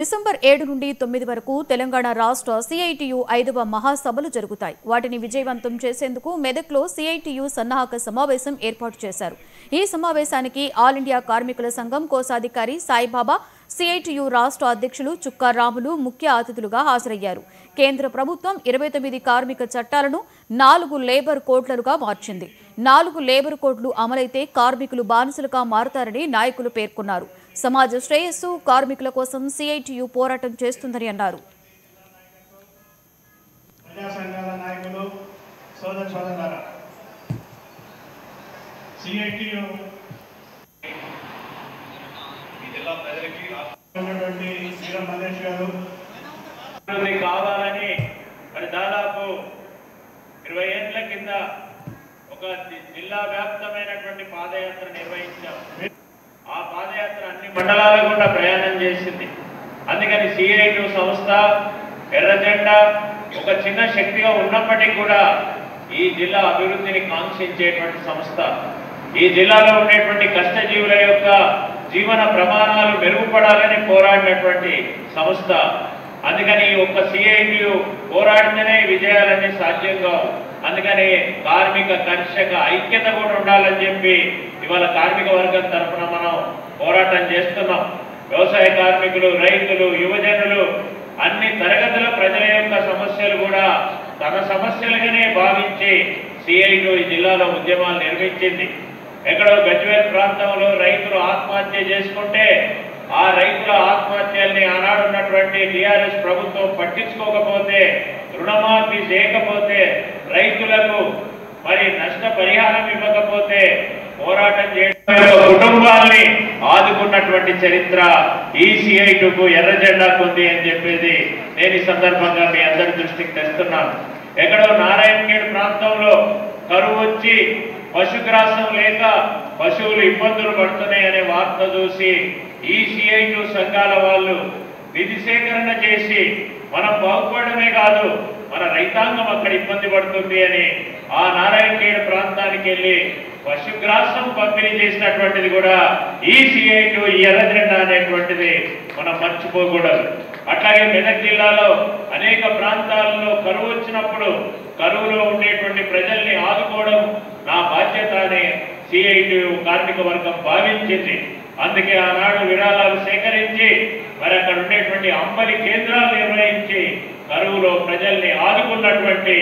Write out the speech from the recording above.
December 7 నుండి 9 వరకు తెలంగాణ రాష్ట్ర సిఐటియు 5వ మహాసభలు జరుగుతాయి. వాటిని విజయవంతం చేసేందుకు మెదక్లో సిఐటియు సన్నాహక సమావేశం ఏర్పాటు చేశారు. ఈ సమావేశానికి ఆల్ ఇండియా కార్మికుల సంఘం కోశాధికారి సాయిబాబా, సిఐటియు రాష్ట్ర అధ్యక్షులు చుక్కా రాములు ముఖ్య అతిథులుగా హాజరయ్యారు. కేంద్ర ప్రభుత్వం 29 కార్మిక చట్టాలను 4 లేబర్ కోడ్లుగా మార్చింది. 4 లేబర్ కోడ్లు అమలైతే కార్మికులు బానిసలుగా మారతారని నాయకులు పేర్కొన్నారు. సమాజ శ్రేయస్సు, కార్మికుల కోసం సిఐటియు పోరాటం చేస్తుందని అన్నారు. కావాలని మరి దాదాపు 20 ఏళ్ల కింద ఒక జిల్లా వ్యాప్తమైనటువంటి పాదయాత్ర నిర్వహించాం. ఆ పాదయాత్ర అన్ని మండలాల గుండా ప్రయాణం చేసింది. అందుకని సిఐటియు సంస్థ ఎర్ర జెండా ఒక చిన్న శక్తిగా ఉన్నప్పటికీ కూడా ఈ జిల్లా అభివృద్ధిని కాంక్షించేటువంటి సంస్థ. ఈ జిల్లాలో ఉండేటువంటి కష్టజీవుల యొక్క జీవన ప్రమాణాలు మెరుగుపడాలని పోరాడినటువంటి సంస్థ. అందుకని ఒక్క సిఐటియు పోరాడితేనే విజయాలన్నీ సాధ్యం కావు. అందుకని కార్మిక కర్షక ఐక్యత కూడా ఉండాలని చెప్పి ఇవాళ కార్మిక వర్గం తరఫున మనం పోరాటం చేస్తున్నాం. వ్యవసాయ కార్మికులు, రైతులు, యువజనులు అన్ని తరగతుల ప్రజల యొక్క సమస్యలు కూడా తన సమస్యలుగానే భావించి సిఐటియు ఈ జిల్లాలో ఉద్యమాలు నిర్మించింది. ఎక్కడో గజ్వేల్ ప్రాంతంలో రైతులు ఆత్మహత్య చేసుకుంటే ఆ రైతుల ఆత్మహత్యల్ని ఆనాడున్నటువంటి టిఆర్ఎస్ ప్రభుత్వం పట్టించుకోకపోతే, రుణమాఫీ చేయకపోతే, రైతులకు మరి నష్టపరిహారం ఇవ్వకపోతే పోరాటం చేయడం కుటుంబాల్ని ఆదుకున్నటువంటి చరిత్ర ఈ సిఐటియుకు ఎర్ర జెండాకు ఉంది అని చెప్పేది నేను ఈ సందర్భంగా మీ అందరి దృష్టికి తెస్తున్నాను. ఎక్కడో నారాయణఖేడ్ ప్రాంతంలో కరువు వచ్చి పశుగ్రాసం లేక పశువులు ఇబ్బందులు పడుతున్నాయనే వార్త చూసి ఈ సిఐటియు సంఘాల వాళ్ళు నిధి సేకరణ చేసి మనం బాగుపడమే కాదు మన రైతాంగం అక్కడ ఇబ్బంది పడుతుంది అని ఆ నారాయణఖేడ్ ప్రాంతానికి వెళ్ళి పశుగ్రాసం పంపిణీ చేసినటువంటిది కూడా ఈ సిఐటియు ఎర్ర జెండా అనేటువంటిది మనం మర్చిపోకూడదు. అట్లాగే మెదక్ జిల్లాలో అనేక ప్రాంతాలలో కరువు వచ్చినప్పుడు కరువులో ఉండేటువంటి ప్రజల్ని ఆదుకోవడం నా బాధ్యత అని సిఐటియు కార్మిక వర్గం భావించింది. అందుకే ఆనాడు విరాళాలు సేకరించి మరి అక్కడ ఉండేటువంటి అంబలి కేంద్రాలు నిర్వహించి కరువులో ప్రజల్ని ఆదుకున్నటువంటి